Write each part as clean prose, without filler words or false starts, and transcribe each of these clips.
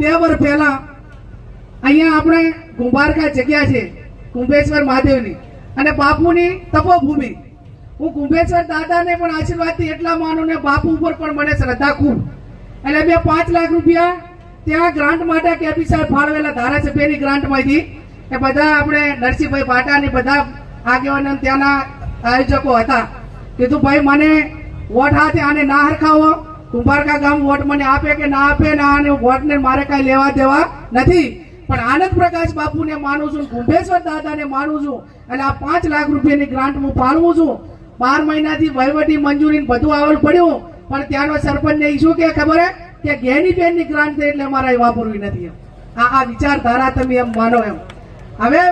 2 વર્ષ પહેલા અહીંયા આપણે કુંભારકા જગ્યા છે કુંભેશ્વર મહાદેવની અને બાપુની તપોભૂમિ. હું કુંભેશ્વર દાદાને પણ આશીર્વાદથી એટલા માનું ને બાપુ ઉપર પણ મને શ્રદ્ધા ખૂબ. એટલે મેં 5 લાખ રૂપિયા ત્યાં ગ્રાન્ટ માટે કેપી સાહેબ ફાળવેલા ધારાસભ્યની ગ્રાન્ટમાંથી એ બધા આપણે નરસિંહભાઈ પાટાની બધા આગેવાનો ત્યાંના આયોજકો હતા. કીધું ભાઈ મને વોટ હાથે આને ના હરખાવો, કુંભારકા ગામ વોટ મને આપે કે ના આપે ને આને વોટને મારે કઈ લેવા દેવા નથી, પણ આનંદ પ્રકાશ બાપુને માનું છું, કુંભેશ્વર દાદાને માનું છું. એટલે આ 5 લાખ રૂપિયાની ગ્રાન્ટ હું ફાળવું છું. 12 મહિનાથી વહીવટી મંજૂરી બધું આવલ પડ્યું, પણ ત્યાંનો સરપંચને શું કે ખબર હે કે ગેનીબેનની ગ્રાન્ટ છે એટલે અમારે વાપરવી નથી. આ વિચારધારા તમે એમ માનો એમ. હવે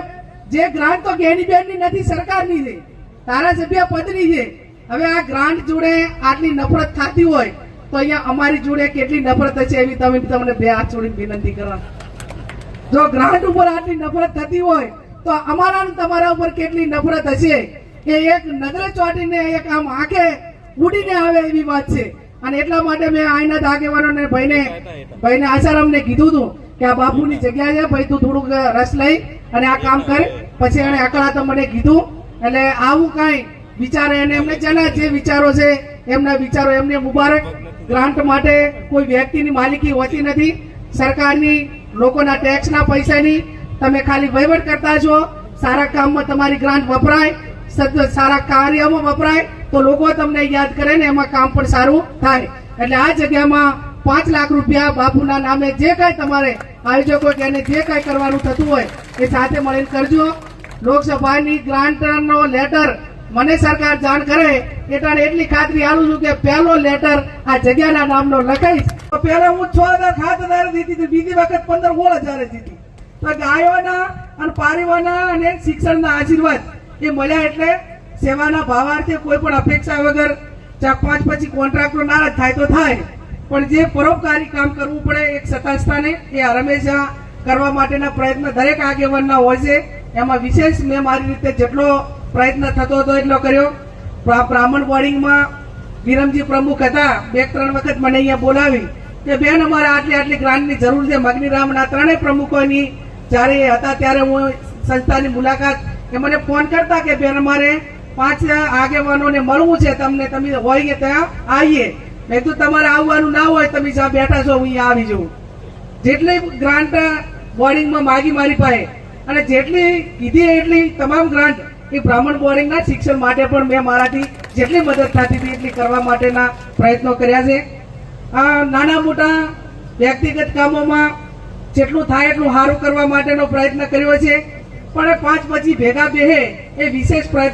જે ગ્રાન્ટ તો ગેનીબેનની નથી, સરકારની છે, ધારાસભ્ય પદની છે. હવે આ ગ્રાન્ટ જોડે આટલી નફરત થતી હોય તો અહીંયા અમારી જોડે કેટલી નફરત હશે એવી તમને 2 હાથ જોડીને વિનંતી કરવા. જો ગ્રાન્ટ ઉપર આટલી નફરત થતી હોય તો અમારા તમારા ઉપર કેટલી નફરત હશે એ એક નજરે ચોટીને એક આમ આંખે ઉડીને આવે એવી વાત છે. અને એટલા માટે મેં આઈના આગેવાનોને ભાઈને આસારામને કીધું હતું કે આ બાપુની જગ્યા છે ભાઈ, તું થોડુંક રસ લઈ અને આ કામ કર. પછી એને અકળાતા મને કીધું. એટલે આવું કઈ વિચારે અને એમને જેના જે વિચારો છે એમના વિચારો એમને મુબારક. ગ્રાન્ટ માટે કોઈ વ્યક્તિની માલિકી હોતી નથી, સરકારની લોકોના ટેક્સના પૈસાની. તમે ખાલી વહીવટ કરતા છો, સારા કામમાં તમારી ગ્રાન્ટ વપરાય, સારા કાર્યમાં વપરાય તો લોકો તમને યાદ કરે ને એમાં કામ પણ સારું થાય. એટલે આ જગ્યામાં 5 લાખ રૂપિયા બાપુના નામે જે કઈ તમારે આયોજકો કે જે કઈ કરવાનું થતું હોય એ સાથે મળીને કરજો. લોકસભાની ગ્રાન્ટનો લેટર મને સરકાર જાણ કરે એટલે એટલી ખાતરી આલું છું કે પહેલો લેટર આ જગ્યાના નામનો લખાઈશ. પહેલા હું 6,000 દીધી હતી, બીજી વખત 15,000 દીધી. તો ગાયોના અને પારીવાના અને શિક્ષણના આશીર્વાદ એ મળ્યા એટલે સેવાના ભાવાર્થે કોઈ પણ અપેક્ષા વગર 4-5 પછી કોન્ટ્રાક્ટરો નારાજ થાય તો થાય, પણ જે પરોપકારી કામ કરવું પડે એક સત્તાસ્થાને એ હંમેશા કરવા માટેના પ્રયત્ન દરેક આગેવાનના હોય છે. એમાં વિશેષ મેં મારી રીતે જેટલો પ્રયત્ન થતો હતો એટલો કર્યો. બ્રાહ્મણ બોર્ડિંગમાં વિરમજી પ્રમુખ હતા, 2-3 વખત મને અહીંયા બોલાવી કે બેન અમારે આટલી ગ્રાન્ટની જરૂર છે. મગનીરામના 3 પ્રમુખોની જયારે હતા ત્યારે હું સંસ્થાની મુલાકાત એ મને ફોન કરતા કે બેન અમારે 5 આગેવાનોને મળવું છે, તમને તમે હોય કે ત્યાં આવીએ. મેં તો તમારે આવવાનું ના હોય, તમે જ્યાં બેઠા છો હું અહીંયા આવી જાઉં. જેટલી ગ્રાન્ટ બોર્ડિંગમાં માગી મારી પાસે અને જેટલી કીધી એટલી તમામ ગ્રાન્ટ એ બ્રાહ્મણ બોર્ડિંગના શિક્ષણ માટે પણ મેં મારાથી જેટલી મદદ થતી હતી એટલી કરવા માટેના પ્રયત્નો કર્યા છે. નાના મોટા વ્યક્તિગત કામોમાં જેટલું થાય એટલું સારું કરવા માટેનો પ્રયત્ન કર્યો છે, પણ 5 પછી ભેગા બેહે એ વિશેષ પ્રયત્ન